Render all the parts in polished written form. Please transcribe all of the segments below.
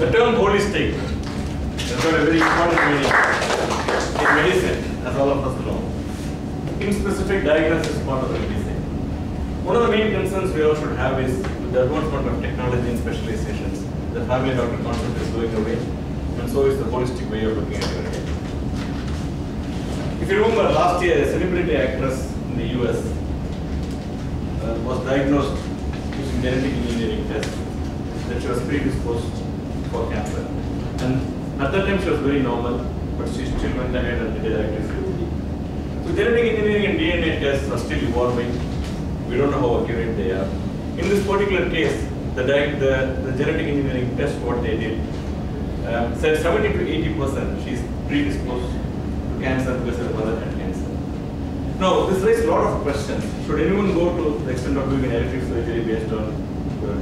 The term holistic has got a very important meaning in medicine, as all of us know. In specific diagnosis is part of the medicine. One of the main concerns we all should have is with the advancement of technology and specializations, the family doctor concept is going away, and so is the holistic way of looking at your health. If you remember last year, a celebrity actress in the US was diagnosed using genetic engineering tests that she was predisposed for cancer. And at that time she was very normal, but she still went ahead and did a active surgery. So genetic engineering and DNA tests are still evolving. We don't know how accurate they are. In this particular case, the genetic engineering test, what they did, said 70 to 80% she's predisposed to cancer because her mother had cancer. Now, this raises a lot of questions. Should anyone go to the extent of doing an elective surgery based on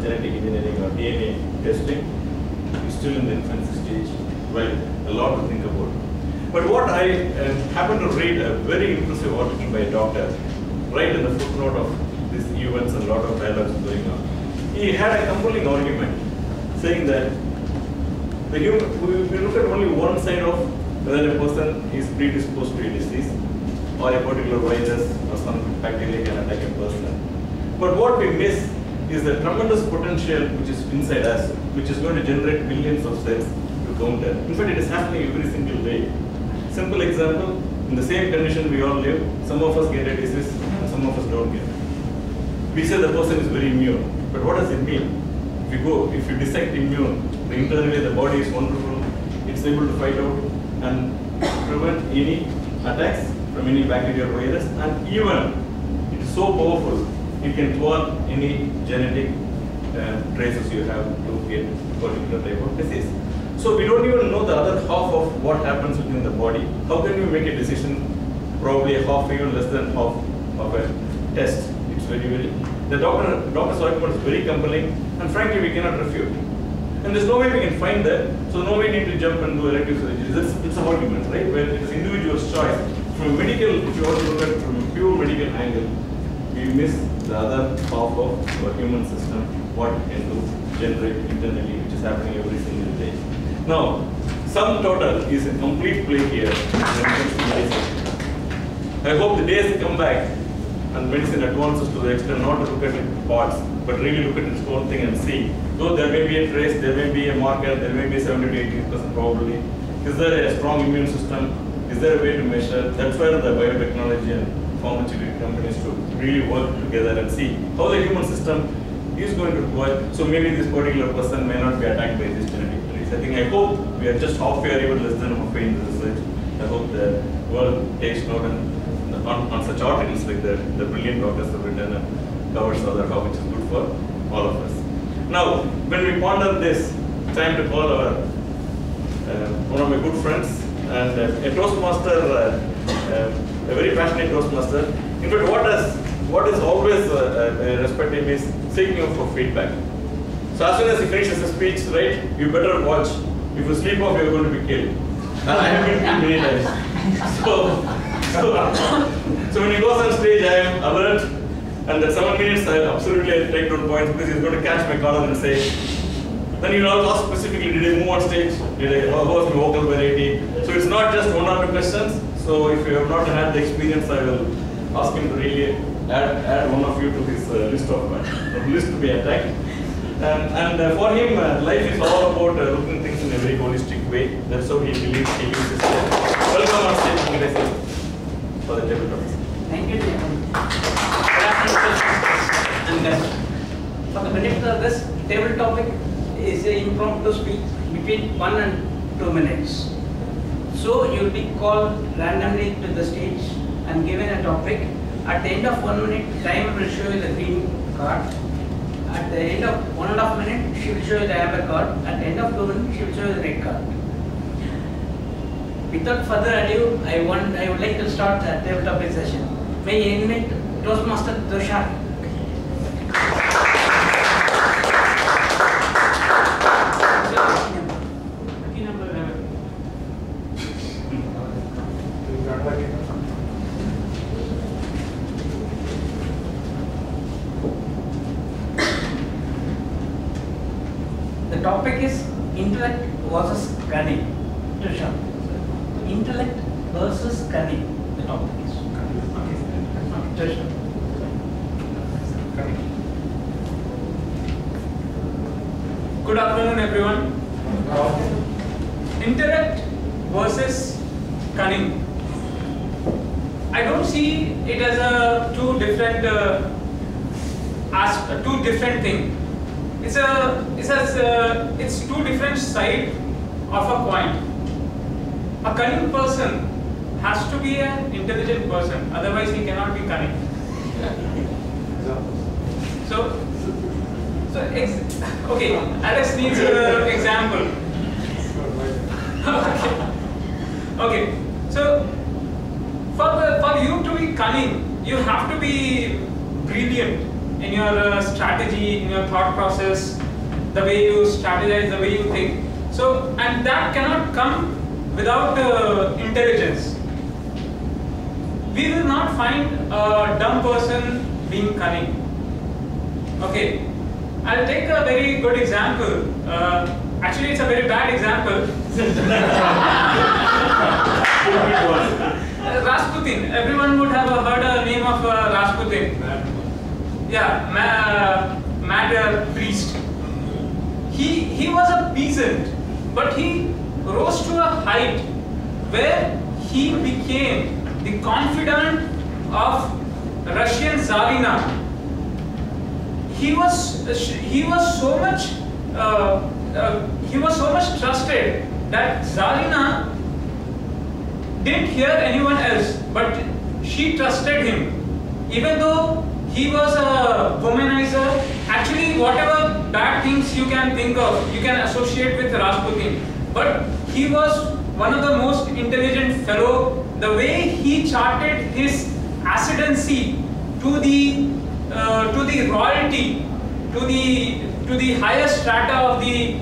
genetic engineering or DNA testing? It's still in the infancy stage. Well, a lot to think about. But what I happened to read a very impressive article by a doctor, right in the footnote of these events and a lot of dialogues going on. He had a compelling argument saying that we look at only one side of whether a person is predisposed to a disease or a particular virus or some bacteria can attack a person. But what we miss is the tremendous potential which is inside us, which is going to generate millions of cells to counter. In fact, it is happening every single day. Simple example, in the same condition we all live, some of us get a disease and some of us don't get it. We say the person is very immune, but what does it mean? If you dissect immune, internally the body is wonderful, it's able to fight out and prevent any attacks from any bacteria or virus, and even it is so powerful, it can thwart any genetic traces you have to get a particular type of disease. So we don't even know the other half of what happens within the body. How can you make a decision, probably a half, even less than half of a test? It's the doctor's argument is very compelling, and frankly we cannot refute. And there's no way we can find that, so no way need to jump and do elective surgery. It's an argument, right? Where it is individual's choice. From a medical, if you want to look at it from a pure medical angle, we miss the other half of our human system, what it can do, generate internally, which is happening every single day. Now, sum total is a complete play here when it comes to medicine. I hope the days come back and medicine advances to the extent not to look at it parts, but really look at its own thing and see. Though there may be a trace, there may be a marker, there may be 70 to 80% probably. Is there a strong immune system? Is there a way to measure? That's where the biotechnology and pharmaceutical companies should really work together and see how the human system is going to work. So maybe this particular person may not be attacked by this genetic trace. I hope we are just halfway or even less than halfway in the research. I hope the world takes note and on such articles like the brilliant doctors have written and covers other how which is good for all of us. Now, when we ponder this, time to call our one of my good friends and a ToastMaster, a very passionate ToastMaster. In fact, what is always respect him is seeking out for feedback. So as soon as he finishes his speech, right, you better watch. If you sleep off, you're going to be killed. I have been killed many times. So when he goes on stage, I am alert, and at 7 minutes, I absolutely take down points because he's going to catch my collar and say. Then you will ask specifically, did I move on stage? How was my vocal variety? So it's not just one or two questions. So if you have not had the experience, I will ask him to really add one of you to his list to be attacked. And for him, life is all about looking things in a very holistic way. That's how he believes he lives his life. Welcome on stage, for the table topics. Thank you, Good afternoon, and for the benefit of this, table topic is an impromptu speech between 1 and 2 minutes. So you will be called randomly to the stage and given a topic. At the end of 1 minute, timer will show you the green card. At the end of 1.5 minutes, she will show you the amber card. At the end of 2 minutes, she will show you the red card. Without further ado, I would like to start the table topic session. May I invite ToastMaster Tushar. The topic is intellect versus cunning. Trisha. Intellect versus cunning. The topic is. Okay. Trisha. Good afternoon, everyone. Intellect versus cunning. I don't see it as a two different thing. It's two different sides of a coin. A cunning person has to be an intelligent person, otherwise he cannot be cunning. Okay, Alex needs an example. Okay, so for you to be cunning, you have to be brilliant in your strategy, in your thought process, the way you strategize, the way you think. So, and that cannot come without intelligence. We will not find a dumb person being cunning. Okay, I'll take a very good example. Actually, it's a very bad example. Rasputin. Everyone would have heard the name of Rasputin. Yeah, mad priest. He was a peasant, but he rose to a height where he became the confidant of Russian Tsarina. He was so much trusted that Tsarina didn't hear anyone else, but she trusted him, even though he was a womanizer. Actually, whatever bad things you can think of, you can associate with Rasputin, but he was one of the most intelligent fellow. The way he charted his ascendancy to the royalty, to the higher strata of the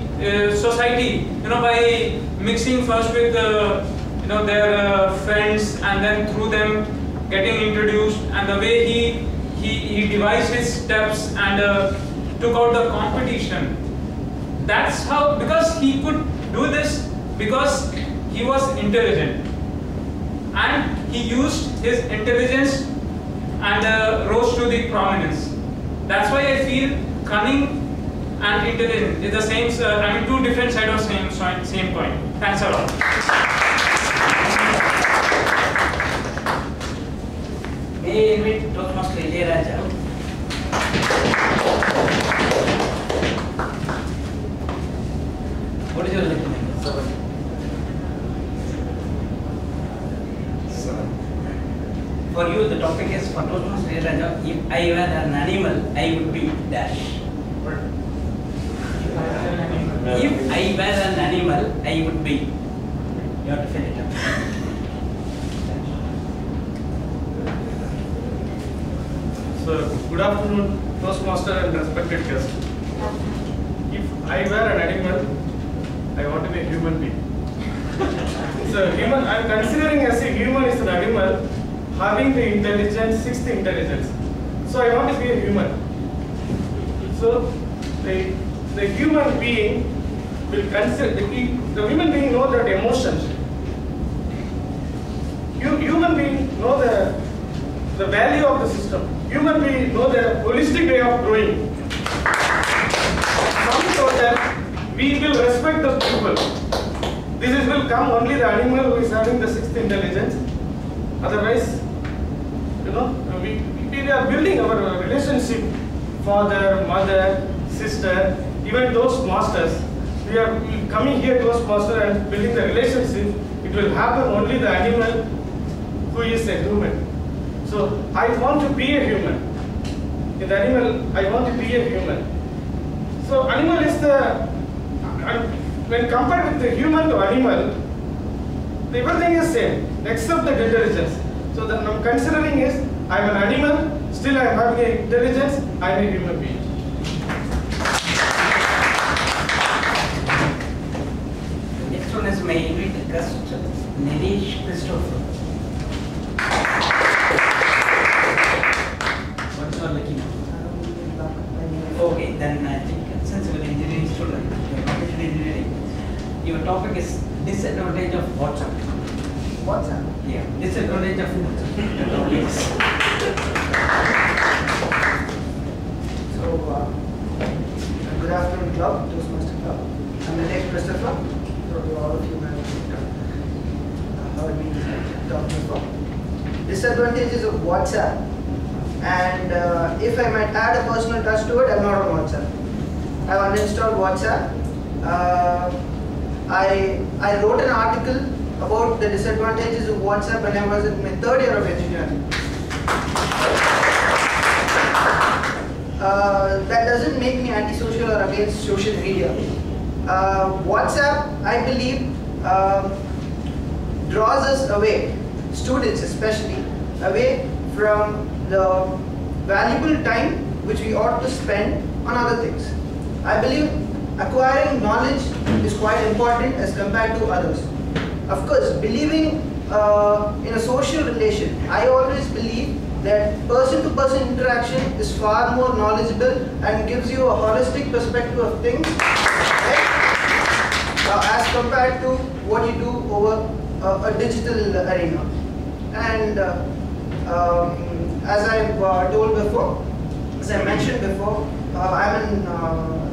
society, by mixing first with their friends, and then through them getting introduced, and the way he devised his steps and took out the competition. That's how, because he could do this because he was intelligent, and he used his intelligence and rose to the prominence. That's why I feel cunning and intelligence is the same. Two different sides of same coin. Thanks a lot. May I invite ToastMaster Raja? What is your nickname? For you, the topic is for ToastMaster Raja. If I were an animal, I would be dash. If I were an animal, I would be. You have to fill it up. So, good afternoon, Toastmaster and respected guests. If I were an animal, I want to be a human being. So, human, I am considering as a human is an animal having the intelligence, sixth intelligence. So, I want to be a human. So, the human being will consider, the human being know that emotions. Human being know the value of the system. Human being know the holistic way of growing. Some total, we will respect the people. This will come only the animal who is having the sixth intelligence. Otherwise, we are building our relationship, father, mother, sister, even those masters. We are coming here to Toastmaster and building the relationship. It will happen only the animal who is a human. So I want to be a human. In the animal, I want to be a human. So animal is when compared with the human to animal, everything is same except the intelligence. So that I'm considering is I am an animal, still I am having an intelligence, I am a human being. Next one is my invite guest, Nilesh Christopher. What's your lucky number? Okay, then I think since we're engineering student, you're computer engineering, Your topic is disadvantage of WhatsApp. WhatsApp. Yeah, disadvantage of WhatsApp. Your topic is. So, good afternoon, club, ToastMaster club. I'm Medley Christopher. To all of you who have heard me talk before. Disadvantages of WhatsApp. And if I might add a personal touch to it, I'm not on WhatsApp. I've uninstalled WhatsApp. I wrote an article about the disadvantages of WhatsApp when I was in my third year of engineering. That doesn't make me antisocial or against social media. WhatsApp, I believe, draws us away, students especially, away from the valuable time which we ought to spend on other things. I believe acquiring knowledge is quite important as compared to others. Of course, believing in a social relation, I always believe that person-to-person interaction is far more knowledgeable and gives you a holistic perspective of things, right? As compared to what you do over a digital arena. And as I've told before, as I mentioned before,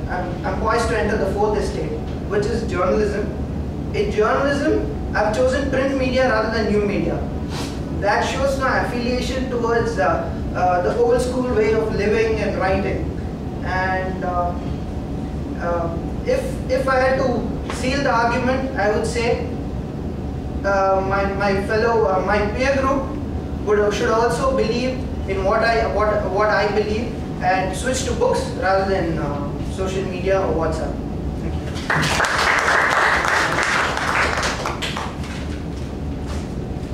I'm poised to enter the fourth estate, which is journalism. In journalism, I've chosen print media rather than new media. That shows my affiliation towards the old school way of living and writing. And if I had to seal the argument, I would say my peer group should also believe in what I believe and switch to books rather than social media or WhatsApp. Thank you.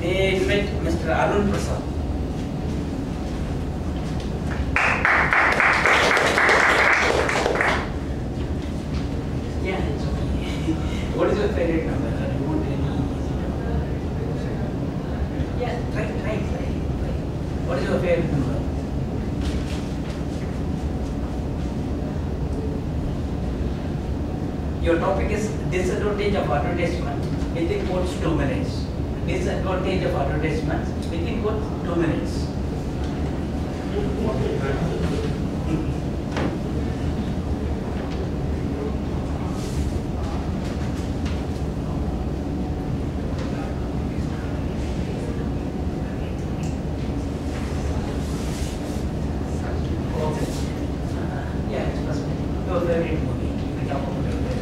They invite Mr. Arun Prasad. Yeah, it's okay. What is your favorite number? You want any easy number? Yeah, try. What is your favorite number? Your topic is disadvantage of advertisement within quotes 2 minutes. Disadvantage of advertisements within quotes 2 minutes. Yeah, it's possible. Your favorite movie. You can talk about your favorite.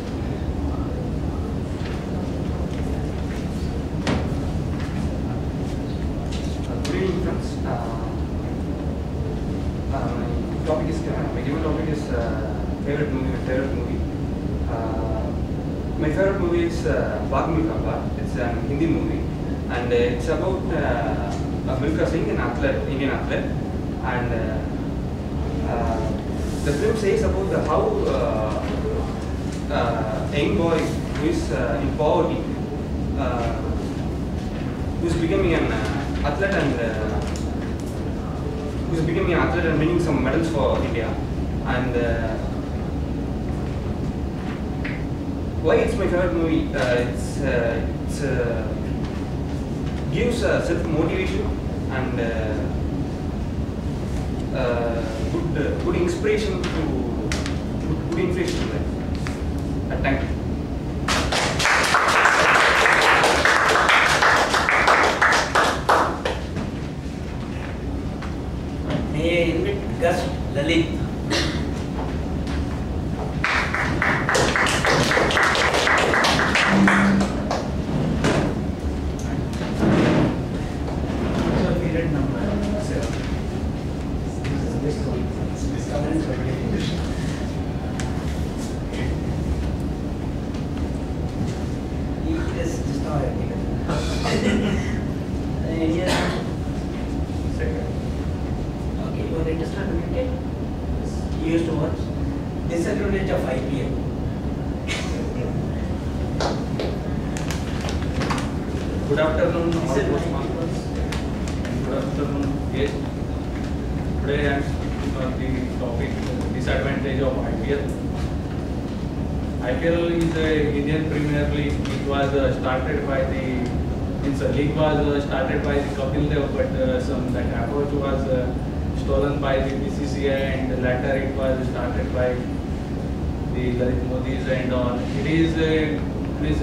Good evening, friends. My given topic is favorite movie. My favorite movie is Bagmi Kamba. It's a Hindi movie, and it's about Milka Singh, an Indian athlete, and the film says about how a young boy who is in poverty, who is becoming an athlete and winning some medals for India. And why it's my favorite movie? It's gives self motivation and good inspiration to good inflation in life. Thank you. May I invite Gus Lalit? What's your favorite number? 7. It is destroyed. Second. Okay, you are interested in it? You used to watch disadvantage of IPL. Good afternoon, all ToastMasters. Good afternoon, guest. Today I am speaking on the topic disadvantage of IPL. IPL is a Indian Premier League. It was started by the league was started by the Kapil Dev, but that approach was stolen by the BCCI, and later it was started by the Lalit Modis and all. It is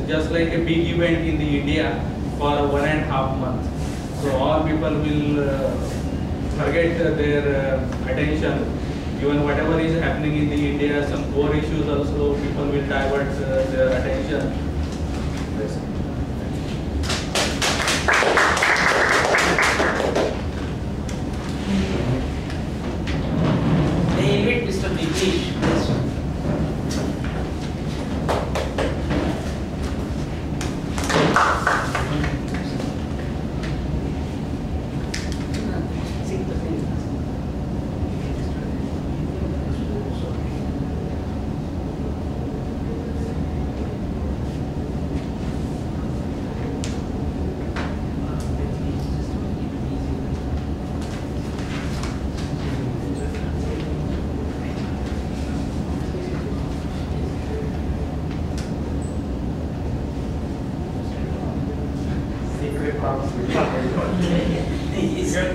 just like a big event in the India for 1.5 months. So all people will forget their attention. Even whatever is happening in the India, some core issues also, people will divert their attention. They invite Mr. Dinesh.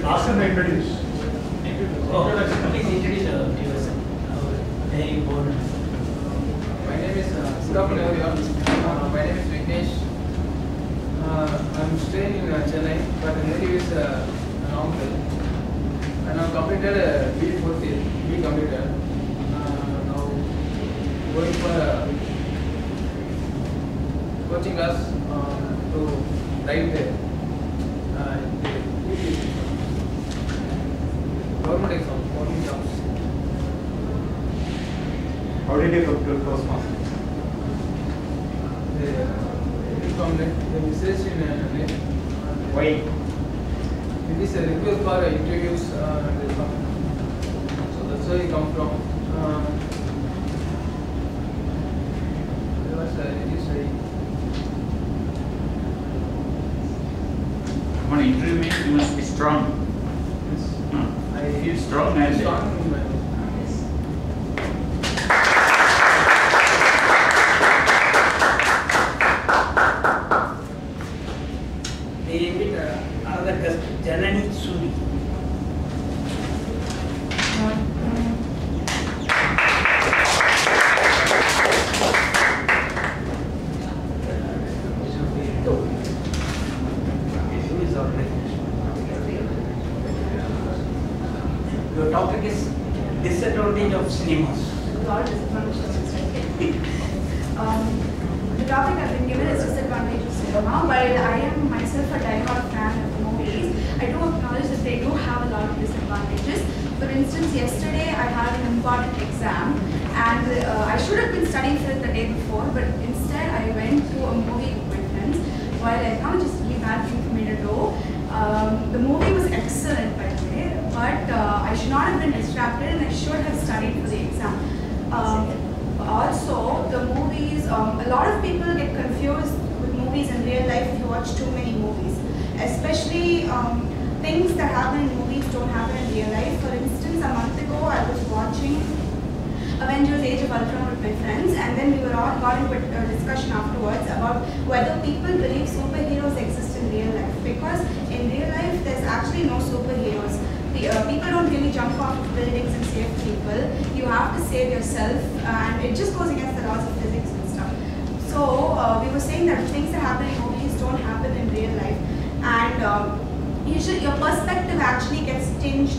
Ask him to introduce. Please introduce yourself. Very important. My name is good afternoon everyone. My name is Vignesh. I'm staying in Chennai, but the native is Namakkal. And I've completed B fourth year, B completed. Now going for coaching class to write the government exam, government jobs. How did you come to ToastMaster? From the research in net. Why? It is a request for interviews and stuff. So that's where I come from. There was it is very. When an interview means you must be strong. I feel strong and Strong in my They invite another guest, Janani Suri. Your topic is disadvantage of cinemas. The topic I've been given is disadvantage of cinema. While I am myself a diehard fan of movies, I do acknowledge that they do have a lot of disadvantages. For instance, yesterday I had an important exam, and I should have been studying for it the day before, but instead I went to a movie with my friends. While I can't just be bad thing for me to do, the movie was excellent by the way, but I should not have been distracted and I should have studied for the exam. Also, the movies, a lot of people get confused with movies in real life if you watch too many movies. Especially things that happen in movies don't happen in real life. For instance, a month ago I was watching Avengers Age of Ultron with my friends, and then we were all got into a discussion afterwards about whether people believe superheroes exist in real life. Because in real life there's actually no superheroes. People don't really jump off of buildings and save people. You have to save yourself, and it just goes against the laws of physics and stuff. So we were saying that things that happen in movies don't happen in real life, and usually your perspective actually gets tinged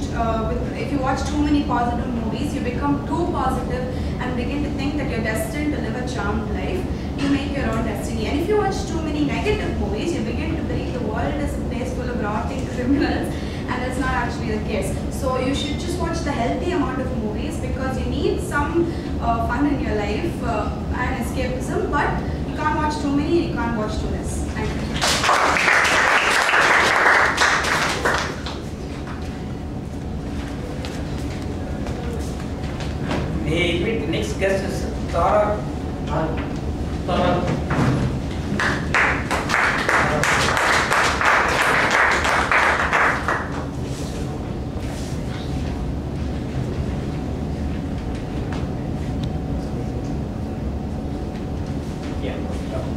if you watch too many positive movies, you become too positive and begin to think that you're destined to live a charmed life. You make your own destiny. And if you watch too many negative movies, you begin to believe the world is a place full of rotting criminals, and that's not actually the case. So you should just watch the healthy amount of movies because you need some fun in your life and escapism, but you can't watch too many, you can't watch too less. Thank you. The next guest is Tara.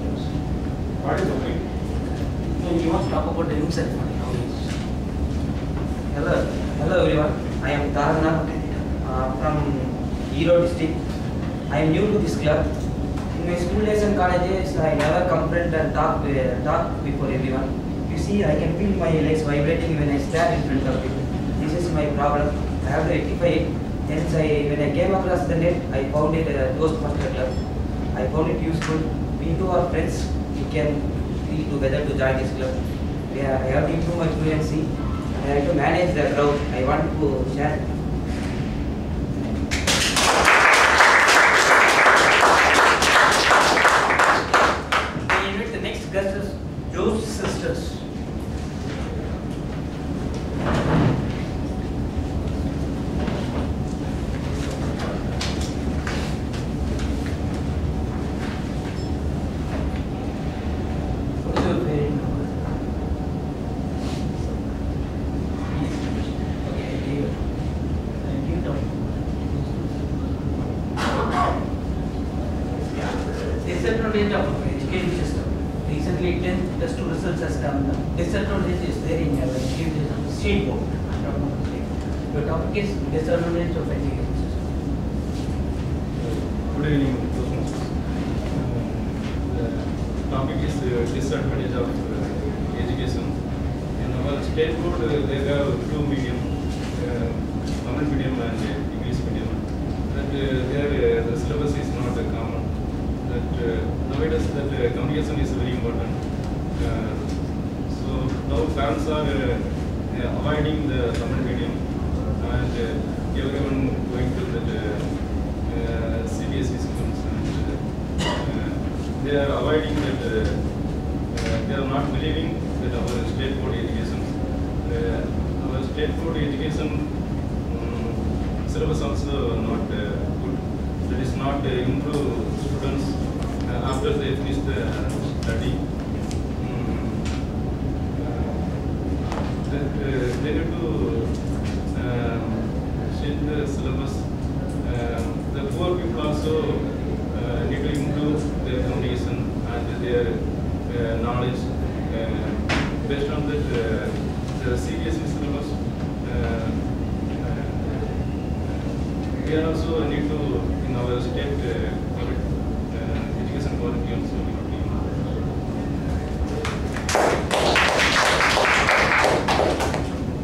What is okay? So he wants to talk about himself. Hello everyone. I am Tarana from Hero district. I am new to this club. In my school days and colleges, I never confront and talk before everyone. You see, I can feel my legs vibrating when I stand in front of people. This is my problem. I have to rectify it. Hence, when I came across the net, I found it a ToastMaster club. I found it useful. We two are friends. We can feel together to join this club. I have to improve my fluency. I have to manage the crowd. I want to share. We invite the next guest is Joe's sisters. What is your favorite number? Disadvantage of education system. Recently, 10th plus 2 results has come. Disadvantage is there in our education system. State board. Your topic is disadvantage of education system. Good evening, ToastMasters. The topic is disadvantage of education. In our state board, they have two medium, Tamil medium and English medium. That there the syllabus is not common. That nowadays that communication is very important. So now parents are avoiding the Tamil medium and everyone going to the CBSE systems, and they are avoiding that. They are not believing that our state board education, our state board education syllabus also not good. That is not improve students after they finish the study. They need to change the syllabus. The poor people also need to improve their communication and their knowledge. Based on that, the CBSE syllabus, we are also need to, in our state education quality also need to be.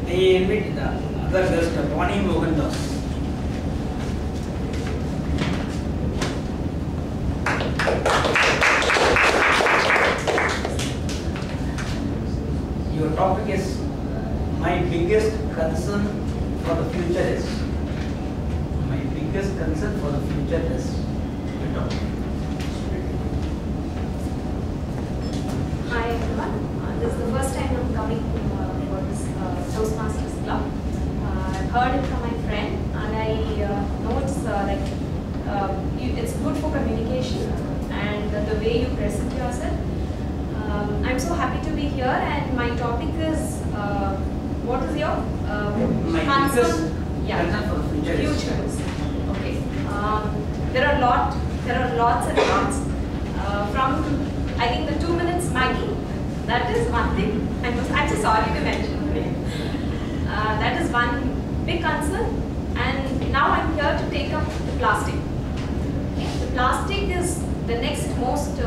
They invite the other guest, Bonnie Mohandas. Your topic is my biggest concern for the future is. My biggest concern for the future is. Your topic. Hi everyone, this is the first time I'm coming for this ToastMasters club. I've heard it from my friend and I know it's it's good for communication and the way you present yourself. I'm so happy to be here and my topic is, what is your My concern? concern for the future is. Futures. Okay. There are lots and lots. From I think the 2 minutes Maggie, that is one thing. I'm actually sorry to mention it. That is one big concern. And now I'm here to take up the plastic. Okay. The plastic is the next most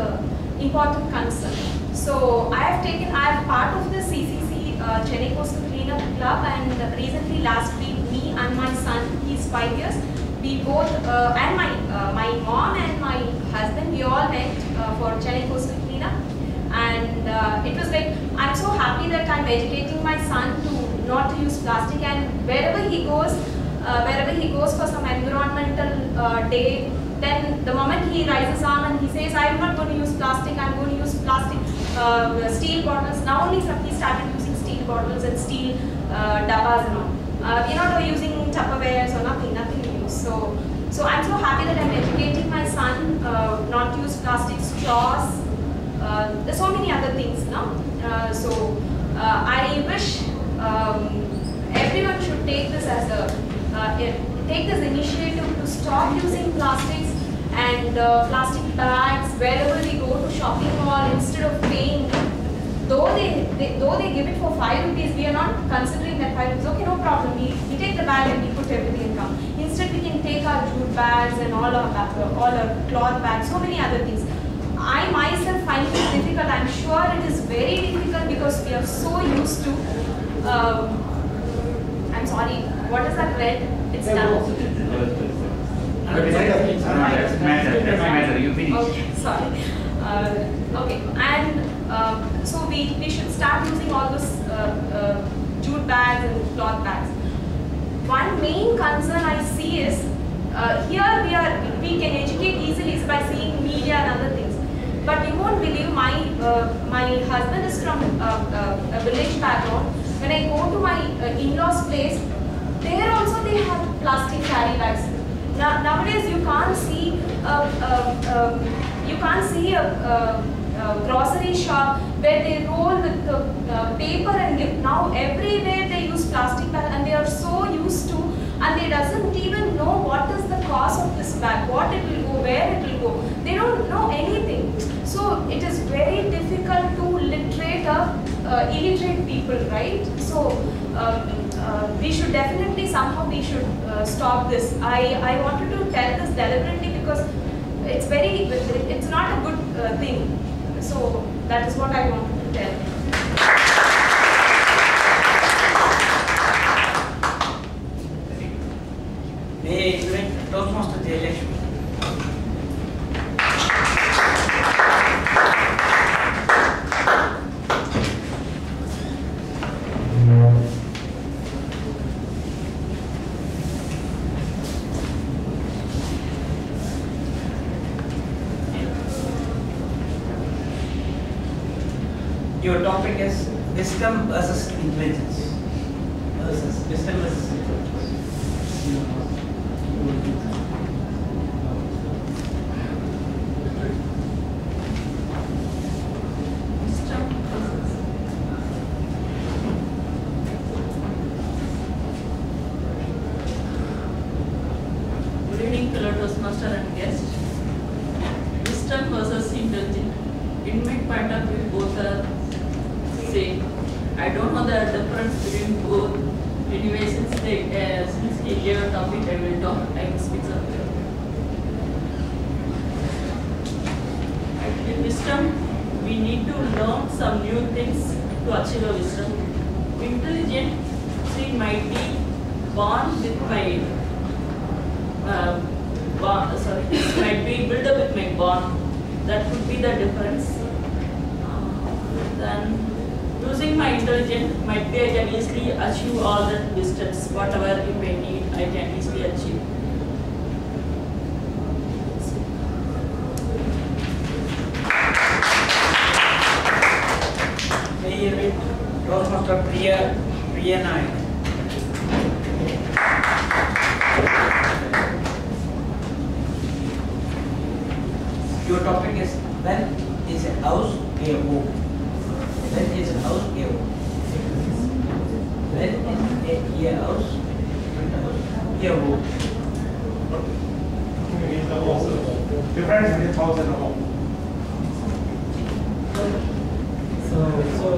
important concern. So I have part of the CCC Chennai Coastal Cleanup Club, and recently last week me and my son, he's 5 years, we both and my mom and my husband, we all went for Chennai Coastal Cleanup, and it was like, I'm so happy that I'm educating my son to not to use plastic, and wherever he goes for some environmental day, then the moment he raises arm and he says, I'm not going to use plastic, I'm going to use plastic steel bottles. Now only he started using steel bottles and steel dabbas and all. We're not using Tupperwares or nothing to use. So I'm so happy that I'm educating my son not to use plastic straws. There's so many other things now. I wish everyone should take this as take this initiative to stop using plastics and plastic bags wherever we go to shopping mall. Instead of paying, though they give it for 5 rupees, we are not considering that 5 rupees. Okay, no problem. We take the bag and we put everything in come. Instead, we can take our jute bags and all our cloth bags, so many other things. I myself find it difficult. I'm sure it is very difficult because we are so used to. I'm sorry. What is that red? It's down. Doesn't matter. You finish. Okay, sorry. Okay, and so we should start using all those jute bags and cloth bags. One main concern I see is here we can educate easily by seeing media and other things. But you won't believe my husband is from a village background. When I go to my in-laws' place, there also they have plastic carry bags. Nowadays you can't see a grocery shop where they roll with the paper and give. Now everywhere they use plastic bag and they are so used to, and they doesn't even know what is the cost of this bag, what it will go, where it will go. They don't know anything. So it is very difficult to literate illiterate people, right? So we should definitely somehow stop this. I wanted to tell this deliberately because it's not a good thing. So that is what I wanted to tell. May I invite ToastMaster Jayalakshmi? Your topic is wisdom versus intelligence. Wisdom versus intelligence. Good evening, fellow ToastMaster and guests. Wisdom versus intelligence. In my point of view, both are same. I don't know the difference between both. Anyway, since he gave a topic, I will speak something. In wisdom, we need to learn some new things to achieve a wisdom. Intelligence, might be born with my might be built up with my born. That would be the difference. Then using my intelligence, might be I can easily achieve all the distance, whatever it may need, I can easily achieve. May I invite ToastMaster Priya Nayak? Your topic is when is a house a home? When is a house a home? When is a house a home? Difference between house and home. So,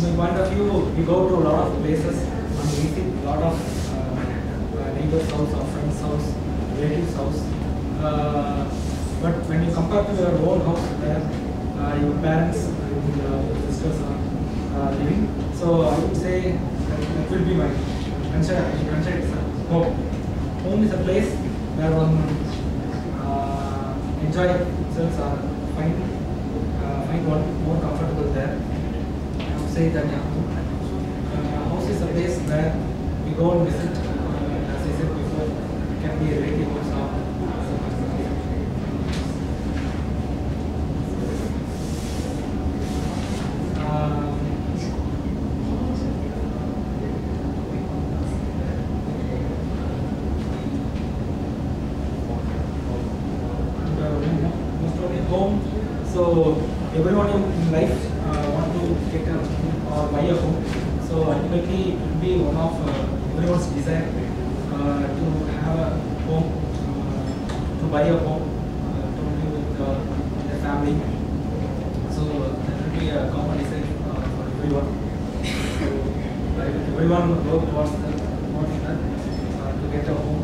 in my point of view, we go to a lot of places and we visit a lot of neighbors' house or friends' house, relatives' house. But when you compare to your own house where your parents and your sisters are living, so I would say that will be my consider it as home. Home is a place where one enjoy themselves or find one more comfortable there. I would say that house is a place where we go and visit. As I said before, it can be a relative house. Home. So everyone in life want to get a or buy a home. So ultimately it will be one of everyone's desire to have a home, to buy a home. traveling. So that will be a common message for everyone. So everyone work towards that to get a home,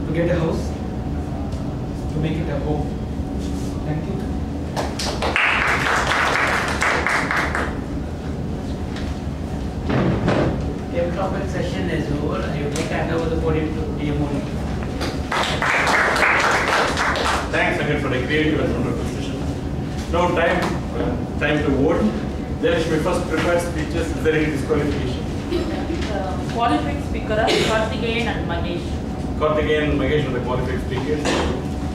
to get a house, to make it a home. Thank you. Topic session is over. I would like to hand over the podium to DMO. Thanks again for the creative and wonderful session. Now time to vote. There should be first prepared speeches. Is there any disqualification? Qualified speaker are Karthikeyan and Magesh. Karthikeyan and Magesh are the qualified speakers.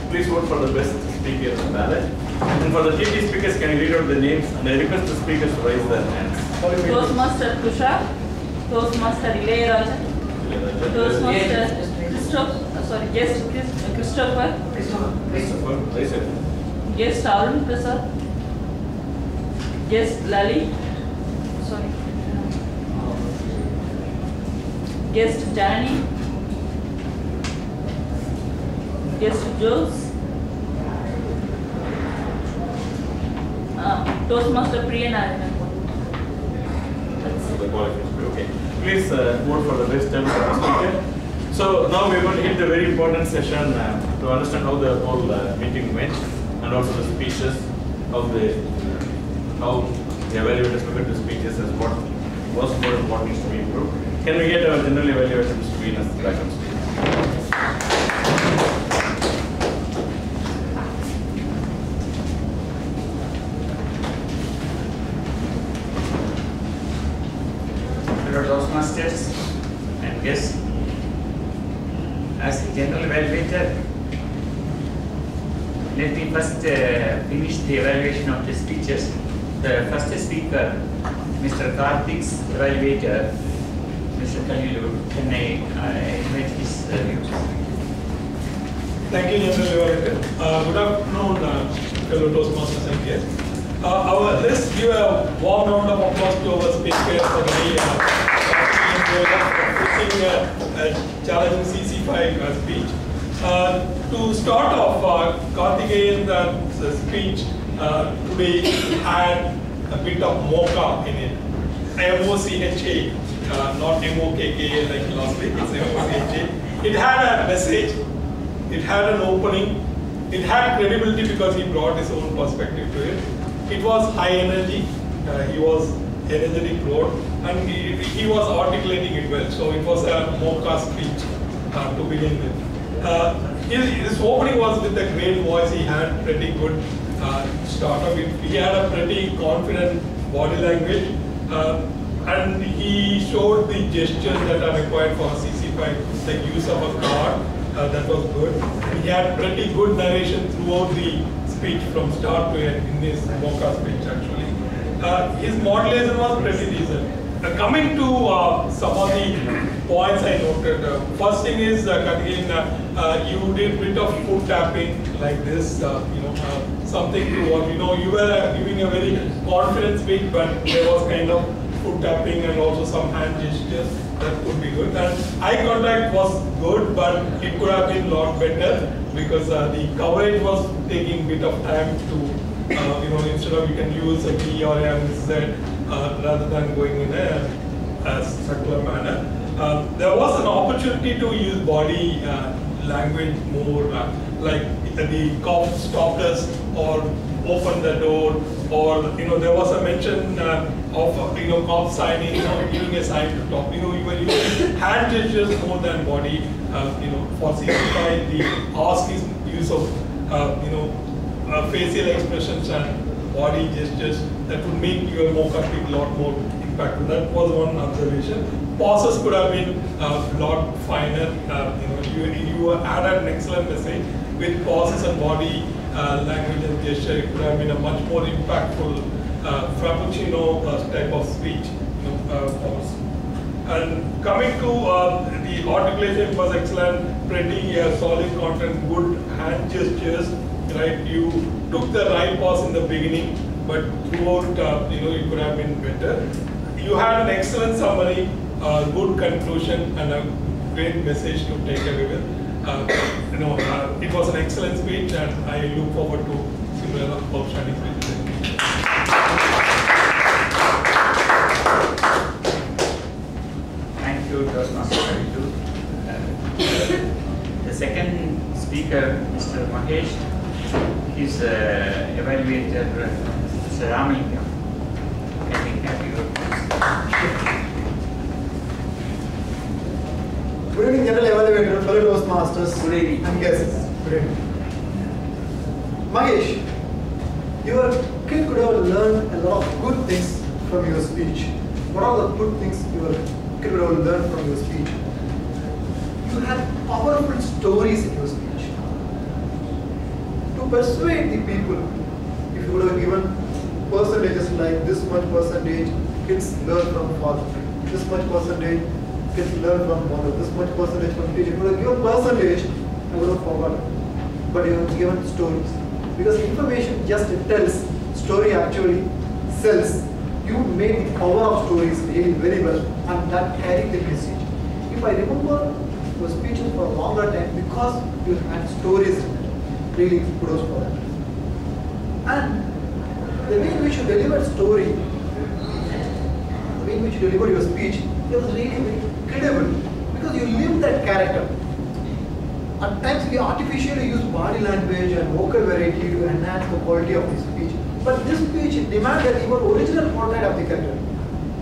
Please vote for the best speaker on the ballot. And for the TT speakers, can you read out the names? And I request the speakers to raise their hands. Toastmaster Tushar, Toastmaster Ilayaraja, Toastmaster Christopher, guest Arun Prasad, guest Lali, guest Jani, guest Jules, Toastmaster Priya. The qualification. Okay. Please vote for the best speaker. So now we are going to hit the very important session to understand how the whole meeting went, and also the speeches, how the evaluators look at the speeches as what was more and what needs to be improved. Can we get our general evaluator Mr. Venus back on stage? Toastmasters and guests, as a general evaluator, let me first finish the evaluation of the speeches. The first speaker, Mr. Karthik's evaluator, Mr. Kalilu, can I invite his views? Thank you, General Evaluator. Good afternoon, fellow Toastmasters and guests. Let's give a warm round of applause to our speakers for the challenging CC5 speech. To start off, Karthikeyan's speech today had a bit of mocha in it. M-O-C-H-A, not M-O-K-K like last week, it's M-O-C-H-A. It had a message, it had an opening, it had credibility because he brought his own perspective to it. It was high energy, he was energetic road, and he was articulating it well. So it was a mocha speech to begin with. His opening was with a great voice. He had pretty good startup. He had a pretty confident body language, and he showed the gestures that are required for CC5, like use of a card. That was good. He had pretty good narration throughout the speech from start to end in this mocha speech actually. His modulation was pretty decent. Coming to some of the points I noted. First thing is, Karthikeyan, you did bit of foot tapping like this, something to what, you were giving a very confident speech, but there was kind of foot tapping and also some hand gestures. That could be good. And eye contact was good, but it could have been a lot better because the coverage was taking a bit of time to, instead of you can use a B or a Z rather than going in a circular manner. There was an opportunity to use body language more, like the cop stopped us or opened the door, or there was a mention of cop signing, giving a sign to talk. You were using hand gestures more than body. For CC5, the ask is use of facial expressions and body gestures that would make your mocha speak a lot more impactful. That was one observation. Pauses could have been a lot finer. You had an excellent message with pauses and body language and gesture. It could have been a much more impactful frappuccino type of speech. Pause. And coming to the articulation was excellent, pretty solid content, good hand gestures. Right, you took the right pause in the beginning, but throughout, it could have been better. You had an excellent summary, good conclusion, and a great message to take away with. It was an excellent speech, and I look forward to well. Hope standing speech. Thank you, Toastmaster Kalilu. The second speaker, Mr. Mahesh, is evaluator, Mr. Ramalingam. Can we have your Good evening, General Evaluator, fellow Toastmasters, good evening, and guests. Good evening. Mahesh, your kid could have learned a lot of good things from your speech. What are the good things your kid could have learned from your speech? You had powerful stories in your speech. To persuade the people, if you would have given percentages like this much percentage kids learn from father, this much percentage kids learn from mother, this much percentage from teacher. If you would have given percentage, I would have forgotten. But you have given stories. Because information just tells, story actually sells. You made the power of stories really very well, and that carried the message. If I remember your speeches for a longer time, because you had stories in it, really kudos for that. And the way in which you delivered story, the way in which you delivered your speech, it was really very credible, because you lived that character. At times we artificially use body language and vocal variety to enhance the quality of the speech. But this speech demanded your original portrait of the character.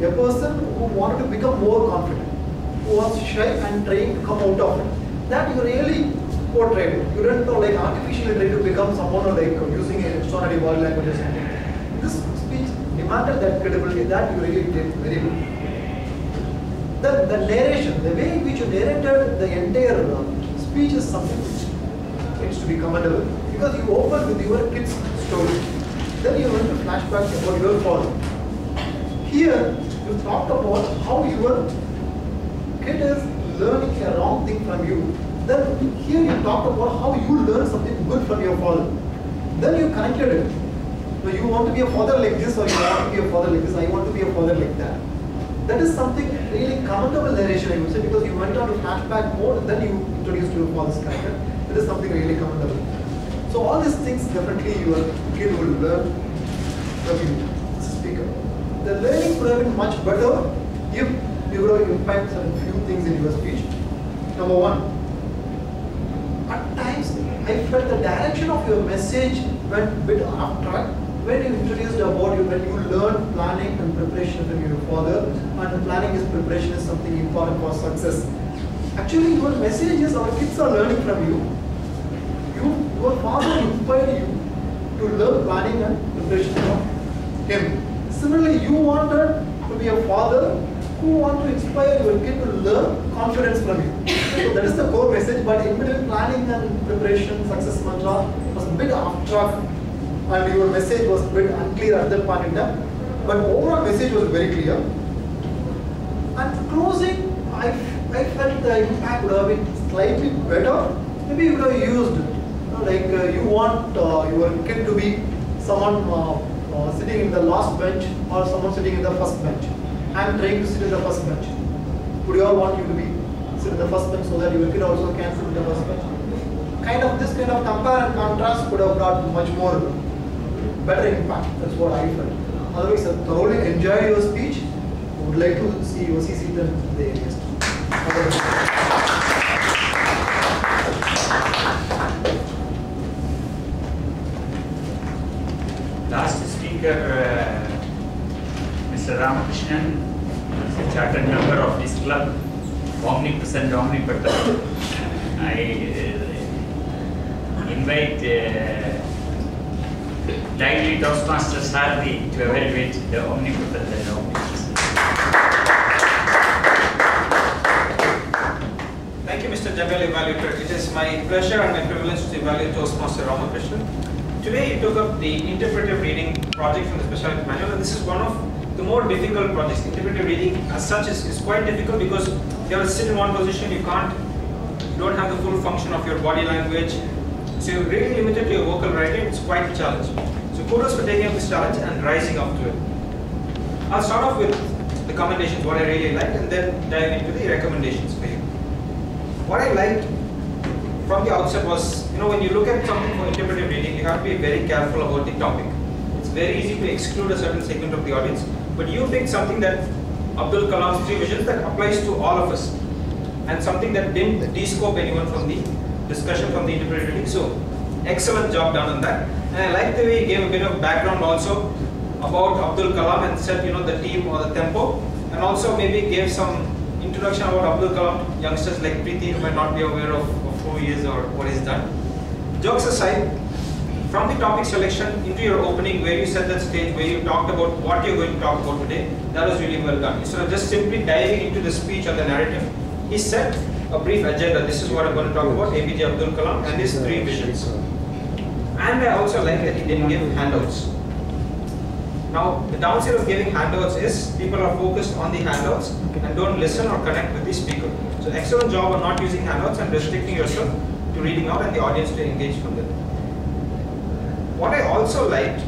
A person who wanted to become more confident, who was shy and trying to come out of it. That you really portrayed. You didn't like artificially try to become someone or like using an extraordinary body language or something. This speech demanded that credibility that you really did very good. The narration, the way in which you narrated the entire speech is something which needs to be commendable, because you opened with your kid's story. Then you went to flashbacks about your father. Here, you talked about how your kid is learning a wrong thing from you. Then here you talked about how you learned something good from your father. Then you connected it. So you want to be a father like this, or you want to be a father like this, I want to be a father like that. That is something really commendable narration, I would say, because you went on to flashback mode, then you introduced your father's character. That is something really commendable. So all these things definitely your kid will learn from you as a speaker. The learning would have been much better if you would have impacted a few things in your speech. Number one, at times I felt the direction of your message went a bit off track when you introduced about you, when you learned planning and preparation from your father, and planning is preparation is something important for success. Actually, your message is our kids are learning from you. Your father inspired you to learn planning and preparation from him. Similarly, you wanted to be a father who want to inspire your kid to learn confidence from you. So that is the core message, but in between planning and preparation, success mantra was a bit off track, and your message was a bit unclear at that point in time. But overall message was very clear. And closing, I felt the impact would have been slightly better. Maybe you would have used, you want your kid to be someone sitting in the last bench or someone sitting in the first bench. I am trying to sit in the first bench. Would you all want you to be sit in the first bench so that your kid also can sit in the first bench? This kind of compare and contrast could have brought much more better impact. That's what I felt. Otherwise, I thoroughly enjoyed your speech. I would like to see you seated in the areas. Last speaker, Mr. Ramakrishnan, is a chartered member of this club, omnipresent, omnipotent. I invite lively Toastmaster Sardi to evaluate the omnipotent and omnipresent. Thank you, Mr. General Evaluator. It is my pleasure and my privilege to evaluate Toastmaster Ramakrishnan. Today you took up the interpretive reading project from the specialty manual, and this is one of the more difficult projects. Interpretive reading as such is quite difficult because you have to sit in one position, you don't have the full function of your body language. So you're really limited to your vocal writing. It's quite a challenge. So kudos for taking up this challenge and rising up to it. I'll start off with the commendations, what I really liked, and then dive into the recommendations for you. What I liked from the outset was, when you look at something for interpretive reading, you have to be very careful about the topic. It's very easy to exclude a certain segment of the audience, but you picked something that Abdul Kalam's 3 visions that applies to all of us, and something that didn't de-scope anyone from the discussion from the interpretive reading. So, excellent job done on that. And I like the way he gave a bit of background also about Abdul Kalam and said, the team or the tempo, and also maybe gave some introduction about Abdul Kalam. Youngsters like Preeti might not be aware of who he is or what he's done. Jokes aside, from the topic selection into your opening where you set that stage, where you talked about what you're going to talk about today, that was really well done. Instead of just simply diving into the speech or the narrative, he set a brief agenda. This is what I'm going to talk about, APJ Abdul Kalam and his 3 visions. And I also like that he didn't give handouts. Now, the downside of giving handouts is people are focused on the handouts and don't listen or connect with the speaker. So excellent job on not using handouts and restricting yourself to reading out and the audience to engage from there. What I also liked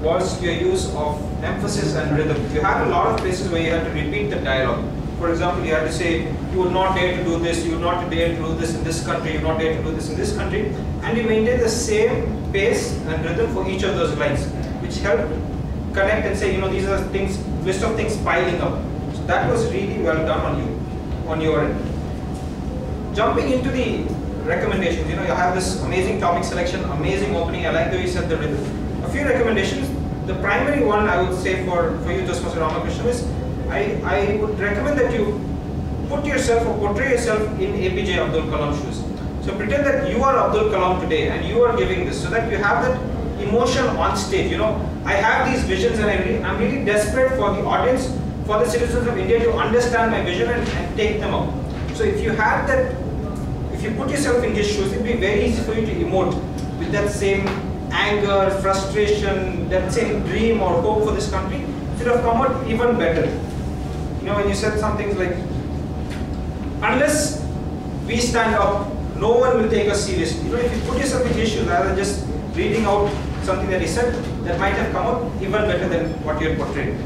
was your use of emphasis and rhythm. You had a lot of places where you had to repeat the dialogue. For example, you had to say, you would not dare to do this, you would not dare to do this in this country, you would not dare to do this in this country. And you maintain the same pace and rhythm for each of those lines, which helped connect and say, these are things, list of things piling up. So that was really well done on you, on your end. Jumping into the recommendations, you have this amazing topic selection, amazing opening. I like the way you said the rhythm. A few recommendations. The primary one I would say for you, ToastMaster Ramakrishnan, is I would recommend that you put yourself or portray yourself in APJ Abdul Kalam's shoes. So pretend that you are Abdul Kalam today and you are giving this, so that you have that emotion on stage. I have these visions and I'm really desperate for the audience, for the citizens of India to understand my vision and take them out. So if you have that, if you put yourself in his shoes, it will be very easy for you to emote with that same anger, frustration, that same dream or hope for this country. It should have come out even better. When you said some things like, unless we stand up, no one will take us seriously. If you put yourself in his shoes rather than just reading out something that he said, that might have come out even better than what you had portrayed.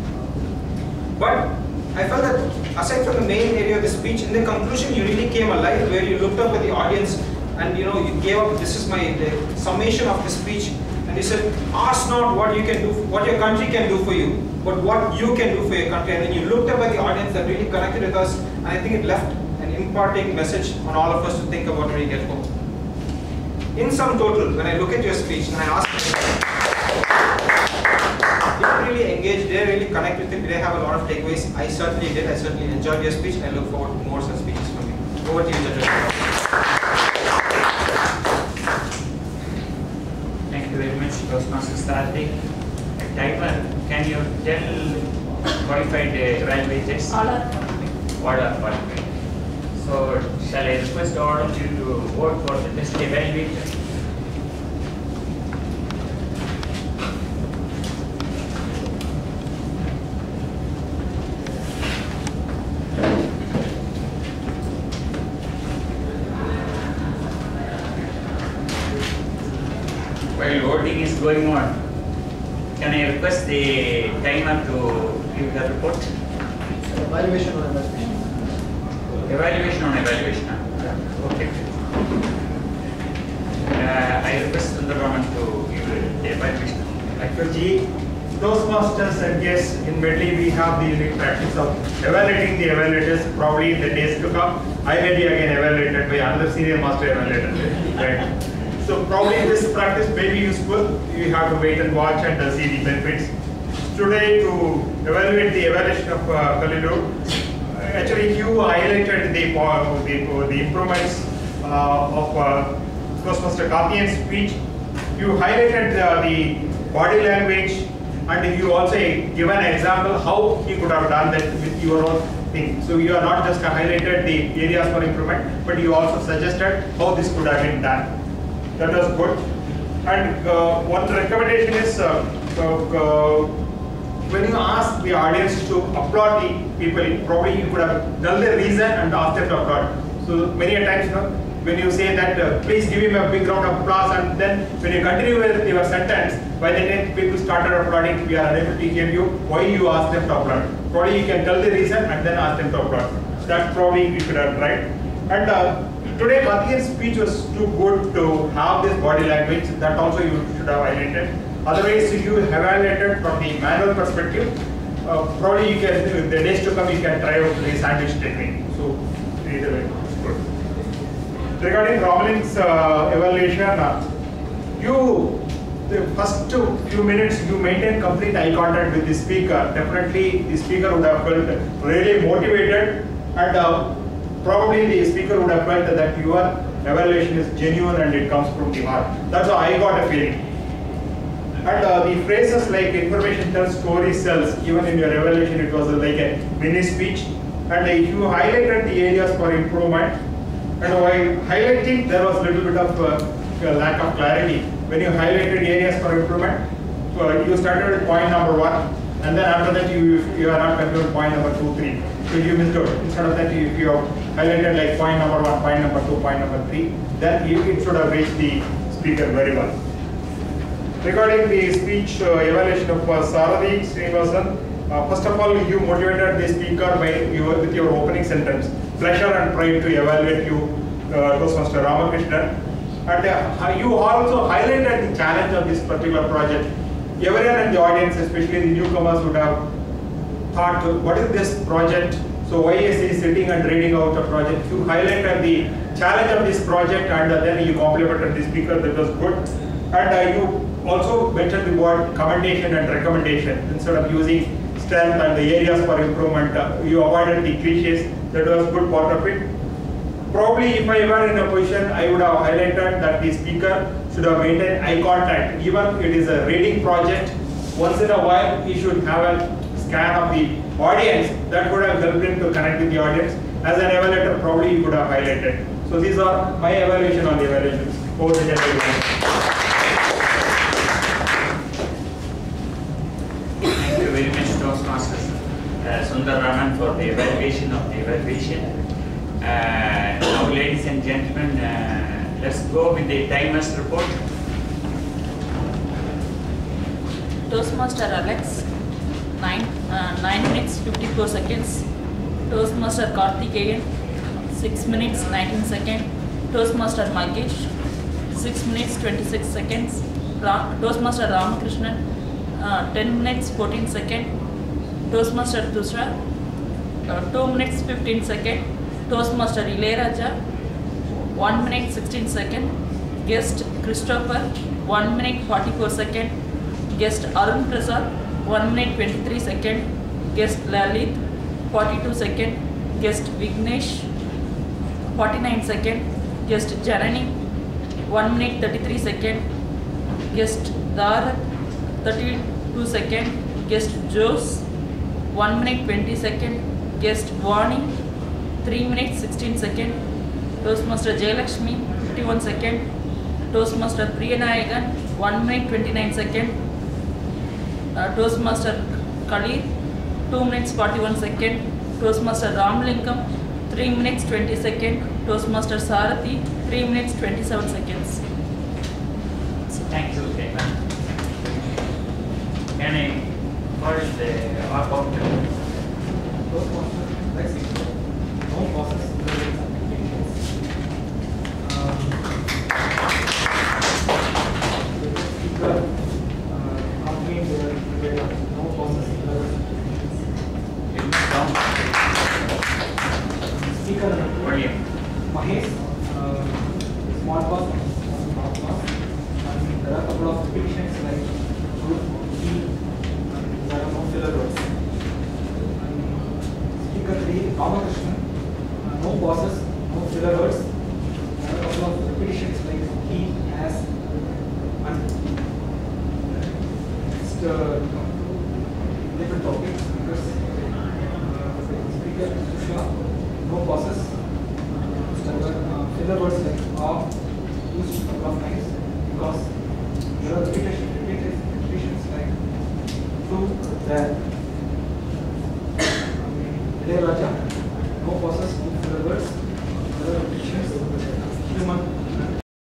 But I felt that aside from the main area of the speech, in the conclusion you really came alive, where you looked up at the audience and you gave up, this is the summation of the speech, and you said, ask not what you can do, what your country can do for you, but what you can do for your country. And then you looked up at the audience that really connected with us, and I think it left an imparting message on all of us to think about when we get home. In sum total, when I look at your speech and I ask did really engage, did really connect with it, did I have a lot of takeaways? I certainly did. I certainly enjoyed your speech and I look forward to more such speeches from you. Over to you, Judge. Thank you very much, Toastmaster Karthik. Timer, can you tell qualified evaluators? All are qualified. All are qualified. So, shall I request all of you to vote for the best evaluator? While voting is going on, can I request the timer to give the report? Evaluation on evaluation. Evaluation on evaluation. Okay. I request Sundararaman to give the evaluation. Actually, Toastmasters and guests in Medley, we have the unique practice of evaluating the evaluators. Probably in the days to come, I may be again evaluated by another senior master evaluator. Right? So probably this practice may be useful. You have to wait and watch and see the benefits. Today, to evaluate the evaluation of Khalilur, actually, you highlighted the improvements of Toastmaster Karthik's speech. You highlighted the body language, and you also given an example how he could have done that with your own thing. So you are not just highlighted the areas for improvement, but you also suggested how this could have been done. That was good. And one recommendation is when you ask the audience to applaud the people, probably you could have done the reason and asked them to applaud. So many a times, when you say that, please give him a big round of applause, and then when you continue with your sentence, by the time people started applauding, we are unable to hear you, why you ask them to applaud. Probably you can tell the reason and then ask them to applaud. That probably we could have tried. And today Karthikeyan's speech was too good to have this body language. That also you should have highlighted. Otherwise, if you evaluated from the manual perspective, probably you can, in the days to come, you can try out the sandwich technique. So, either way, it's good. Regarding Romalin's evaluation, the first few minutes you maintain complete eye contact with the speaker. Definitely the speaker would have felt really motivated, and probably the speaker would have felt that your evaluation is genuine and it comes from the heart. That's how I got a feeling. And the phrases like information tells, story sells, even in your evaluation it was like a mini speech. And if you highlighted the areas for improvement, and while highlighting there was a little bit of lack of clarity. When you highlighted areas for improvement, you started with point number 1, and then after that you are not continuing point number 2, 3. So you missed out. Instead of that, if you have highlighted like point number 1, point number 2, point number 3, then it should have reached the speaker very well. Regarding the speech evaluation of Sarathi Srinivasan, first of all, you motivated the speaker with your opening sentence. Pleasure and pride to evaluate you, ToastMaster Ramakrishnan. And you also highlighted the challenge of this particular project. Everyone in the audience, especially the newcomers, would have thought, what is this project? So why is he sitting and reading out a project? You highlighted the challenge of this project, and then you complimented the speaker. That was good. And you also mentioned the word commendation and recommendation. Instead of using strength and the areas for improvement, you avoided the cliches. That was good part of it. Probably if I were in a position, I would have highlighted that the speaker should have maintained eye contact. Even it is a reading project, once in a while he should have a scan of the audience. That would have helped him to connect with the audience. As an evaluator, probably he would have highlighted. So these are my evaluation on the evaluations. Over to gentlemen. Thank you very much, ToastMasters Sundar Raman, for the evaluation of the evaluation. Now, ladies and gentlemen, let's go with the timers report. Toastmaster Alex, 9 minutes 54 seconds. Toastmaster Karthikeyan, 6 minutes 19 seconds. Toastmaster Magesh, 6 minutes 26 seconds. Toastmaster Ramakrishnan, 10 minutes 14 seconds. Toastmaster Tushar, 2 minutes 15 seconds. Toastmaster Ilayaraja, 1 minute 16 seconds. Guest Christopher, 1 minute 44 seconds. Guest Arun Prasad, 1 minute 23 seconds. Guest Lalit, 42 seconds. Guest Vignesh, 49 seconds. Guest Janani, 1 minute 33 seconds. Guest Dar, 32 seconds. Guest Jose, 1 minute 20 seconds. Guest Vani, 3 minutes 16 seconds. Toastmaster Jayalakshmi, 51 seconds. Toastmaster Priyanayagan, 1 minute 29 seconds. Toastmaster Kalir, 2 minutes 41 seconds. Toastmaster Ramlingam, 3 minutes 20 seconds. Toastmaster Sarathi, 3 minutes 27 seconds. Thank you, Kevin. Can I call the walkout? No process. Speaker Mahesh, small boss, small boss, and there are a couple of repetitions like good, key, and there are no filler words. Speaker 3, Ramakrishnan, no bosses, no filler words. There are a couple of repetitions like he, as, and next different topics. Because speaker Tushar, no bosses. Filler words like off, used a couple of times because there are repetitions like to, there. Raja, no bosses, no filler words. There are repetitions, human.